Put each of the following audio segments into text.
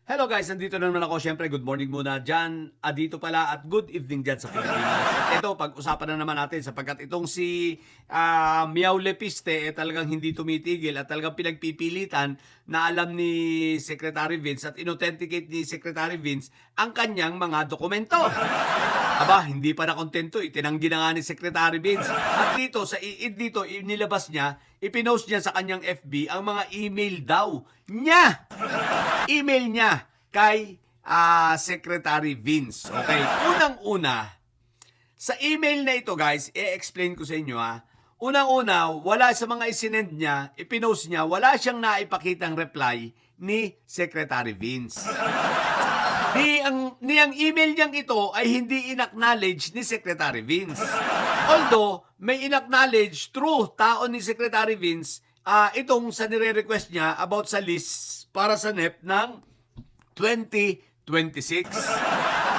Hello guys, nandito na naman ako. Siyempre, good morning muna dyan. Dito pala at good evening dyan sa Pilipinas. Ito, pag-usapan na naman natin sapagkat itong si Miao Lepiste talagang hindi tumitigil at talagang pinagpipilitan na alam ni Secretary Vince at inauthenticate ni Secretary Vince ang kanyang mga dokumento. Aba, hindi pa nakontento. Itinanggi na nga ni Secretary Vince. At dito, dito, inilabas niya, ipinost niya sa kanyang FB ang mga email daw niya. Email niya kay Secretary Vince. Okay, unang-una, sa email na ito guys, i-explain ko sa inyo Unang-una, wala sa mga isinend niya, ipinost niya, wala siyang naipakitang reply ni Secretary Vince. Ang email niyang ito ay hindi in-acknowledge ni Secretary Vince. Although, may in-acknowledge through tao ni Secretary Vince itong sa nire-request niya about sa list para sa NEP ng 2026.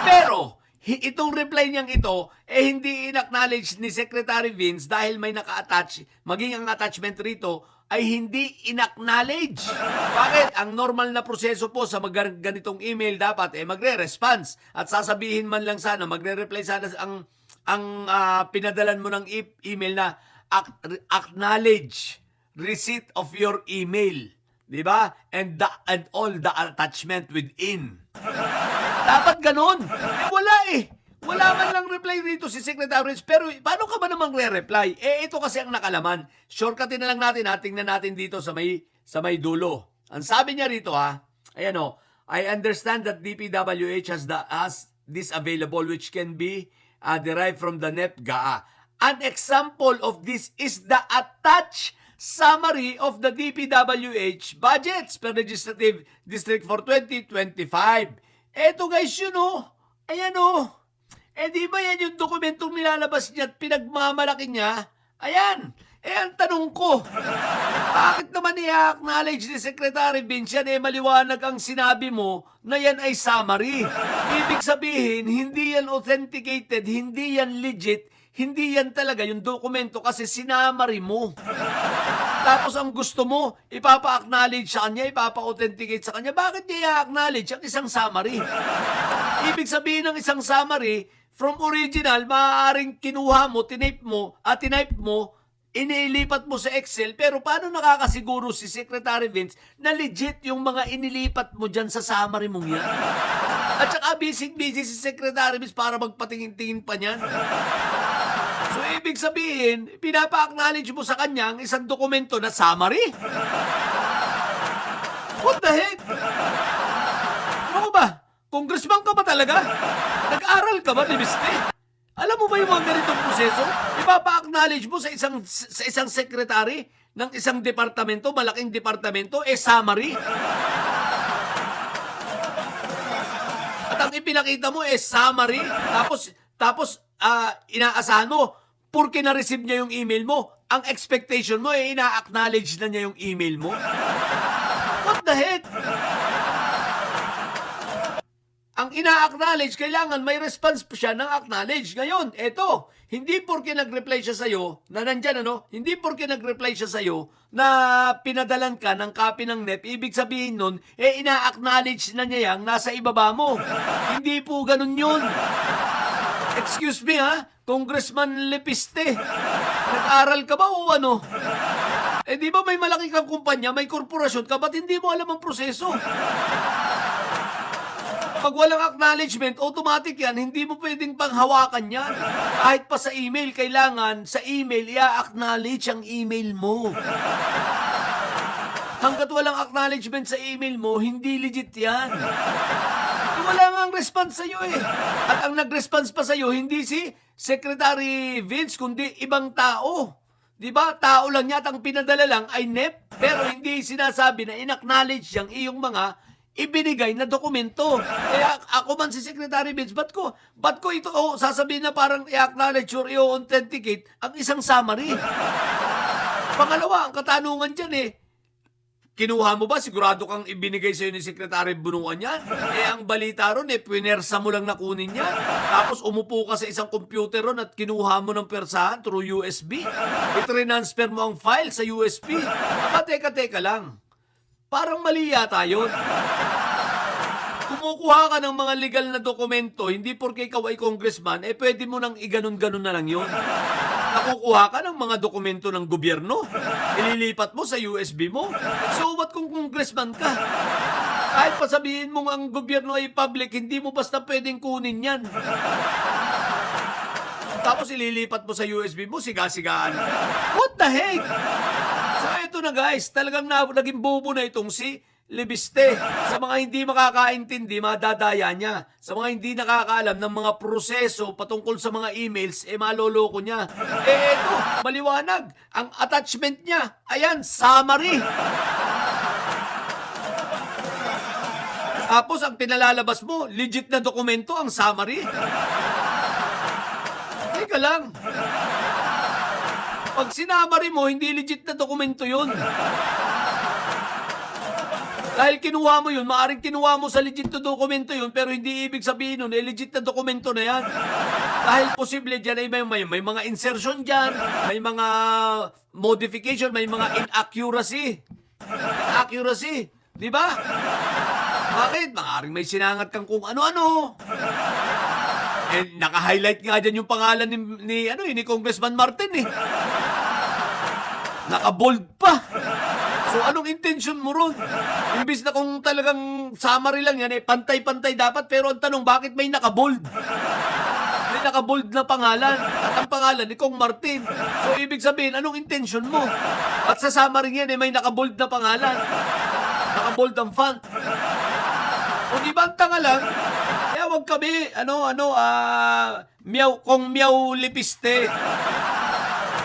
Pero, itong reply niyang ito, hindi in-acknowledge ni Secretary Vince dahil may naka-attach, maging ang attachment rito ay hindi in-acknowledge. Bakit? Ang normal na proseso po sa ganitong email dapat magre-response at sasabihin man lang sana, magre-reply sana ang pinadalan mo ng email na acknowledge receipt of your email. Diba? And all the attachment within. Dapat ganun. Wala Wala man lang reply rito si Secretary Vince. Pero paano ka ba namang re-reply? Ito kasi ang nakalaman. Shortcutin na lang natin. Tingnan natin dito sa may dulo. Ang sabi niya rito ayan I understand that DPWH has this available which can be derived from the NEP GAA. An example of this is the attached summary of the DPWH budgets per legislative district for 2025. Eto guys yun Ayan di ba yan yung dokumentong nilalabas niya at pinagmamalaki niya? Ayan. Ang tanong ko, bakit naman i-acknowledge ni Secretary Vince yan maliwanag ang sinabi mo na yan ay summary? Ibig sabihin, hindi yan authenticated, hindi yan legit, hindi yan talaga yung dokumento kasi sinamary mo. Tapos ang gusto mo, ipapa-acknowledge sa kanya, ipapa-authenticate sa kanya. Bakit niya i-acknowledge ang isang summary? Ibig sabihin ng isang summary, from original, maaaring kinuha mo, tinype mo, inilipat mo sa Excel, pero paano nakakasiguro si Secretary Vince na legit yung mga inilipat mo dyan sa summary mong yan? At saka busy si Secretary Vince para magpatingin-tingin pa niyan. So, ibig sabihin, pinapa-acknowledge mo sa kanya ang isang dokumento na summary? What the heck? Ano ba? Congressman ka ba talaga? Nag-aral ka ba, Limiste? Alam mo ba yung mga ganitong proseso? Ipapa-acknowledge mo sa isang secretary ng isang departamento, malaking departamento, summary? At ang ipinakita mo summary, tapos inaasahan mo, porque na-receive niya yung email mo, ang expectation mo ina-acknowledge na niya yung email mo? What the heck? Ang ina-acknowledge, kailangan may response pa siya ng acknowledge. Ngayon, eto, hindi porke nag-reply siya sa'yo, na nandyan hindi porke nag-reply siya sa'yo, na pinadalan ka ng copy ng NEP, ibig sabihin nun, ina-acknowledge na niya yang nasa ibaba mo. Hindi po ganun yun. Excuse me Congressman Lepiste, nag-aral ka ba o ano? Di ba may malaki kang kumpanya, may korporasyon ka, ba't hindi mo alam ang proseso? Pag walang acknowledgement, automatic yan, hindi mo pwedeng panghawakan yan. Kahit pa sa email, kailangan sa email, i-acknowledge ang email mo. Hanggat walang acknowledgement sa email mo, hindi legit yan. Wala nga ang response sa'yo At ang nag-response pa sa'yo, hindi si Secretary Vince, kundi ibang tao. Diba? Tao lang niya at ang pinadala lang ay NEP. Pero hindi sinasabi na in-acknowledge yung iyong mga ibinigay na dokumento. Ako man si Secretary Vince, ba't ko ito sasabihin na parang i-acknowledge or i-authenticate ang isang summary? Pangalawa, ang katanungan dyan kinuha mo ba? Sigurado kang ibinigay sa'yo ni Secretary Bunuan yan? Ang balita ron pinersa mo lang na kunin yan. Tapos umupo ka sa isang computer ron at kinuha mo ng persahan through USB. I-transfer mo ang file sa USB. Teka lang. Parang mali yata yun. kukuha ka ng mga legal na dokumento, hindi porke ikaw ay congressman, pwede mo nang iganon-ganon na lang yun. Nakukuha ka ng mga dokumento ng gobyerno, ililipat mo sa USB mo. So what kung congressman ka? Kahit pa sabihin mo ang gobyerno ay public, hindi mo basta pwedeng kunin yan. Tapos ililipat mo sa USB mo, siga-sigaan. What the heck? So eto na guys, talagang naging bobo na itong si Libiste. Sa mga hindi makakaintindi, madadaya niya. Sa mga hindi nakakaalam ng mga proseso patungkol sa mga emails, maloloko niya. Eto, maliwanag. Ang attachment niya, ayan, summary. Tapos ang pinalalabas mo, legit na dokumento ang summary. Teka lang. Pag sinamary mo, hindi legit na dokumento yun. Dahil kinuha mo yun, maaaring kinuha mo sa legit na dokumento yun, pero hindi ibig sabihin nun, legit na dokumento na yan. Dahil posible dyan ay may mga insertion dyan, may mga modification, may mga inaccuracy. Accuracy, di ba? Bakit? Maaaring may sinangat kang kung ano-ano. Naka-highlight nga dyan yung pangalan ni Congressman Martin eh. Naka-bold pa. So, anong intention mo ron? Imbis na kung talagang summary lang yan, pantay-pantay dapat. Pero ang tanong, bakit may naka-bold? May naka-bold na pangalan. At ang pangalan ni Kong Martin. So, ibig sabihin, anong intention mo? At sa summary yan, may naka-bold na pangalan. Naka-bold ang font. O di ba ang tanga lang? Kaya wag kami, kung miyaw lipiste.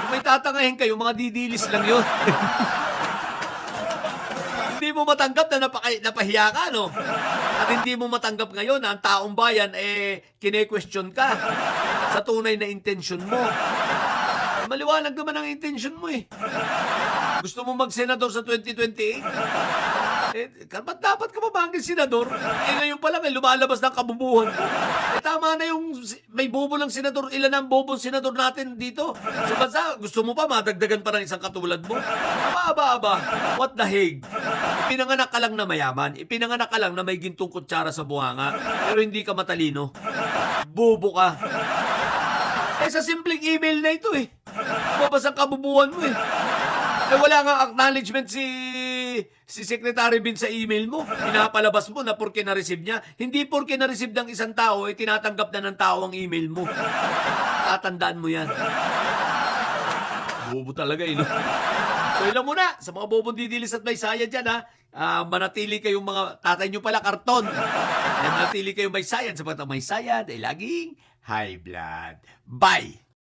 Kung may tatangahin kayo, mga didilis lang yun. Hindi mo matanggap na napahiya ka, no? At hindi mo matanggap ngayon na ang taong bayan, kine-question ka sa tunay na intensyon mo. Maliwanag naman ang intensyon mo eh. Gusto mo mag-senador sa 2028? Dapat ka pa ba hanggang senador? Ngayon pa lang, lumalabas ng kabubuhan mo. Tama na yung may bobo ng senador. Ilan ang bobong senador natin dito? Sa bansa, gusto mo pa madagdagan pa ng isang katulad mo? Aba. What the heck? Ipinanganak ka lang na mayaman. Ipinanganak ka lang na may gintong kutsara sa buhanga. Pero hindi ka matalino. Bobo ka. Sa simpleng email na ito eh. Mabas ang kabubuhan mo eh. Wala nga acknowledgement si Secretary Bin sa email mo. Pinapalabas mo na porke na-receive niya. Hindi porke na-receive ng isang tao, tinatanggap na ng tao ang email mo. Tatandaan mo yan. Bobo talaga no? So ilang muna, sa mga bobong didilis at may saya dyan manatili kayong mga tatay nyo pala karton. Manatili kayong may sayan sapagkat ang may sayan ay laging high blood. Bye!